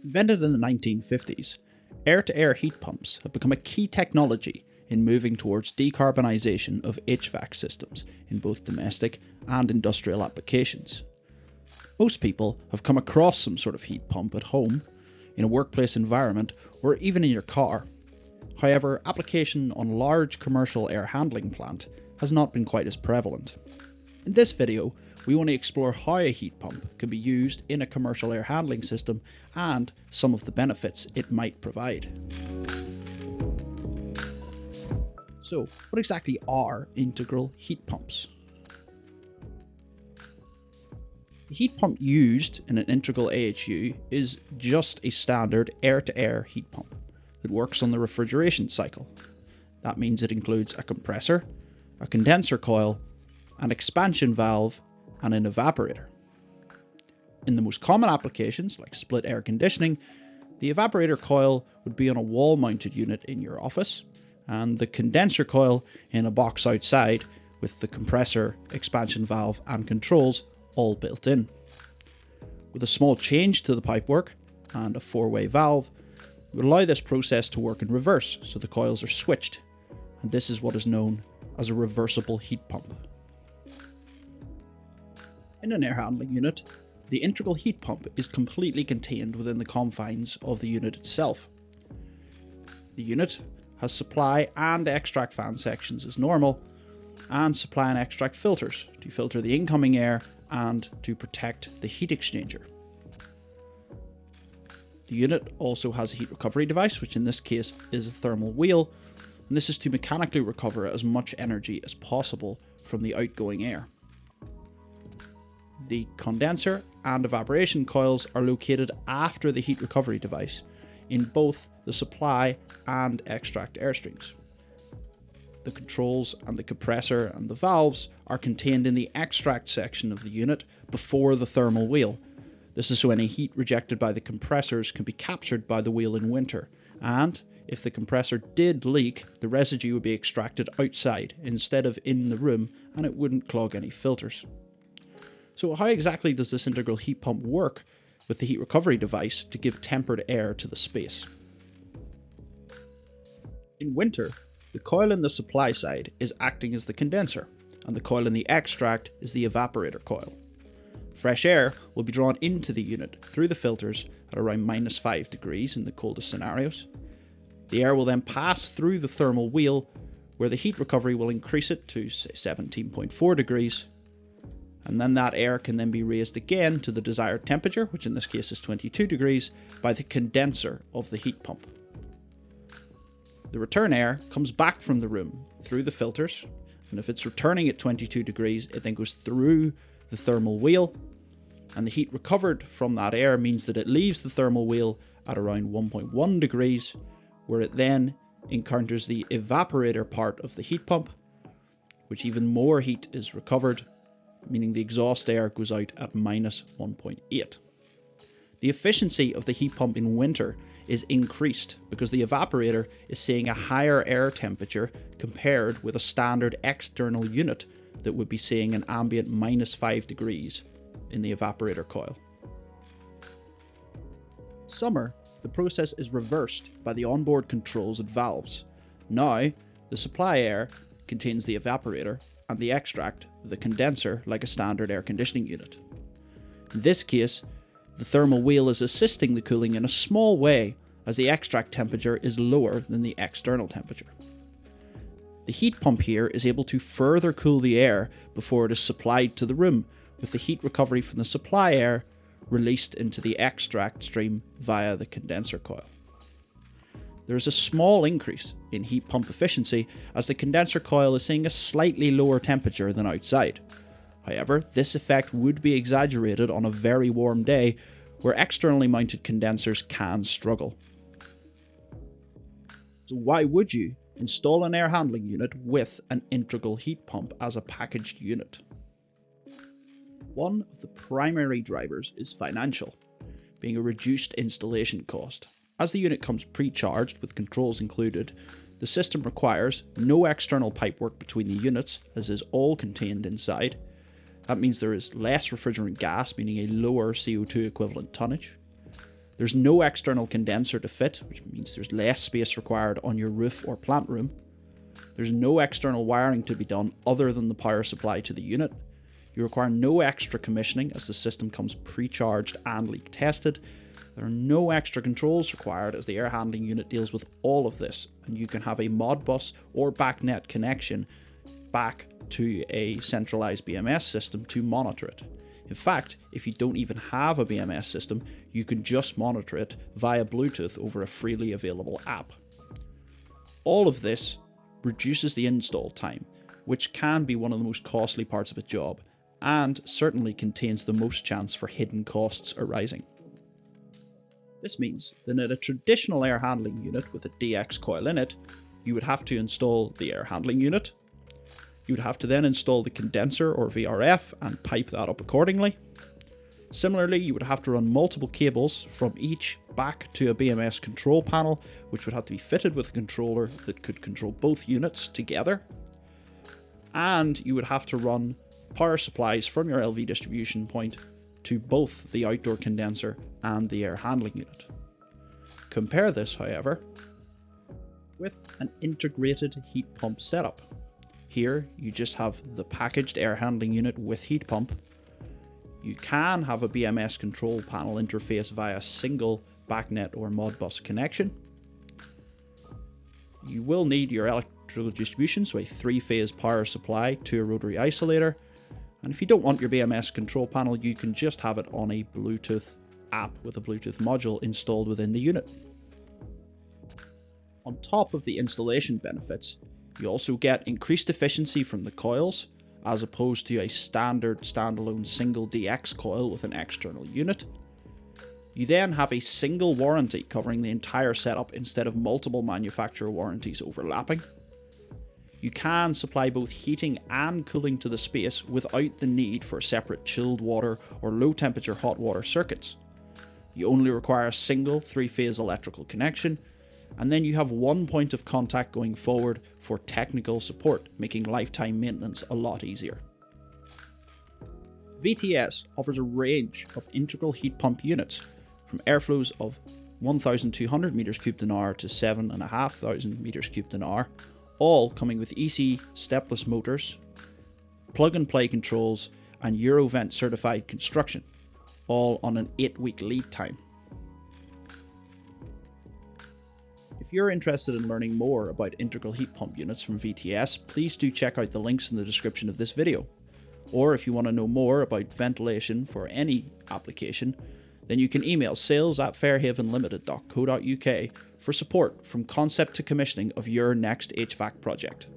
Invented in the 1950s, air-to-air heat pumps have become a key technology in moving towards decarbonisation of HVAC systems in both domestic and industrial applications. Most people have come across some sort of heat pump at home, in a workplace environment, or even in your car. However, application on large commercial air handling plant has not been quite as prevalent. In this video, we want to explore how a heat pump can be used in a commercial air handling system and some of the benefits it might provide. So, what exactly are integral heat pumps? The heat pump used in an integral AHU is just a standard air-to-air heat pump that works on the refrigeration cycle. That means it includes a compressor, a condenser coil, an expansion valve, and an evaporator. In the most common applications, like split air conditioning, the evaporator coil would be on a wall-mounted unit in your office, and the condenser coil in a box outside with the compressor, expansion valve, and controls all built in. With a small change to the pipework and a four-way valve, it would allow this process to work in reverse, so the coils are switched, and this is what is known as a reversible heat pump. In an air handling unit, the integral heat pump is completely contained within the confines of the unit itself. The unit has supply and extract fan sections as normal, and supply and extract filters to filter the incoming air and to protect the heat exchanger. The unit also has a heat recovery device, which in this case is a thermal wheel, and this is to mechanically recover as much energy as possible from the outgoing air. The condenser and evaporation coils are located after the heat recovery device in both the supply and extract airstreams. The controls and the compressor and the valves are contained in the extract section of the unit before the thermal wheel. This is so any heat rejected by the compressors can be captured by the wheel in winter, and if the compressor did leak, the residue would be extracted outside instead of in the room, and it wouldn't clog any filters. So how exactly does this integral heat pump work with the heat recovery device to give tempered air to the space? In winter, the coil in the supply side is acting as the condenser, and the coil in the extract is the evaporator coil. Fresh air will be drawn into the unit through the filters at around -5 degrees in the coldest scenarios. The air will then pass through the thermal wheel, where the heat recovery will increase it to say 17.4 degrees, and then that air can then be raised again to the desired temperature, which in this case is 22 degrees, by the condenser of the heat pump. The return air comes back from the room through the filters, and if it's returning at 22 degrees, it then goes through the thermal wheel, and the heat recovered from that air means that it leaves the thermal wheel at around 1.1 degrees, where it then encounters the evaporator part of the heat pump, which even more heat is recovered, meaning the exhaust air goes out at -1.8. The efficiency of the heat pump in winter is increased because the evaporator is seeing a higher air temperature compared with a standard external unit that would be seeing an ambient -5 degrees in the evaporator coil. In summer, the process is reversed by the onboard controls and valves. Now, the supply air contains the evaporator and the extract, the condenser, like a standard air conditioning unit. In this case, the thermal wheel is assisting the cooling in a small way as the extract temperature is lower than the external temperature. The heat pump here is able to further cool the air before it is supplied to the room, with the heat recovery from the supply air released into the extract stream via the condenser coil. There is a small increase in heat pump efficiency as the condenser coil is seeing a slightly lower temperature than outside. However, this effect would be exaggerated on a very warm day where externally mounted condensers can struggle. So why would you install an air handling unit with an integral heat pump as a packaged unit? One of the primary drivers is financial, being a reduced installation cost. As the unit comes pre-charged with controls included, the system requires no external pipework between the units, as is all contained inside. That means there is less refrigerant gas, meaning a lower CO2 equivalent tonnage. There's no external condenser to fit, which means there's less space required on your roof or plant room. There's no external wiring to be done other than the power supply to the unit. You require no extra commissioning as the system comes pre-charged and leak tested. There are no extra controls required as the air handling unit deals with all of this, and you can have a Modbus or BACnet connection back to a centralized BMS system to monitor it. In fact, if you don't even have a BMS system, you can just monitor it via Bluetooth over a freely available app. All of this reduces the install time, which can be one of the most costly parts of a job, and certainly contains the most chance for hidden costs arising. This means that in a traditional air handling unit with a DX coil in it, you would have to install the air handling unit. You would have to then install the condenser or VRF and pipe that up accordingly. Similarly, you would have to run multiple cables from each back to a BMS control panel, which would have to be fitted with a controller that could control both units together. And you would have to run power supplies from your LV distribution point to both the outdoor condenser and the air handling unit. Compare this, however, with an integrated heat pump setup. Here you just have the packaged air handling unit with heat pump. You can have a BMS control panel interface via single BACnet or Modbus connection. You will need your electrical distribution, so a 3-phase power supply to a rotary isolator. And if you don't want your BMS control panel, you can just have it on a Bluetooth app with a Bluetooth module installed within the unit. On top of the installation benefits, you also get increased efficiency from the coils, as opposed to a standard standalone single DX coil with an external unit. You then have a single warranty covering the entire setup instead of multiple manufacturer warranties overlapping. You can supply both heating and cooling to the space without the need for separate chilled water or low temperature hot water circuits. You only require a single 3-phase electrical connection, and then you have one point of contact going forward for technical support, making lifetime maintenance a lot easier. VTS offers a range of integral heat pump units from airflows of 1,200 meters cubed an hour to 7,500 meters cubed an hour, all coming with EC stepless motors, plug and play controls, and Eurovent certified construction, all on an 8-week lead time. If you're interested in learning more about integral heat pump units from VTS, please do check out the links in the description of this video. Or if you want to know more about ventilation for any application, then you can email sales@fairhavenlimited.co.uk for support from concept to commissioning of your next HVAC project.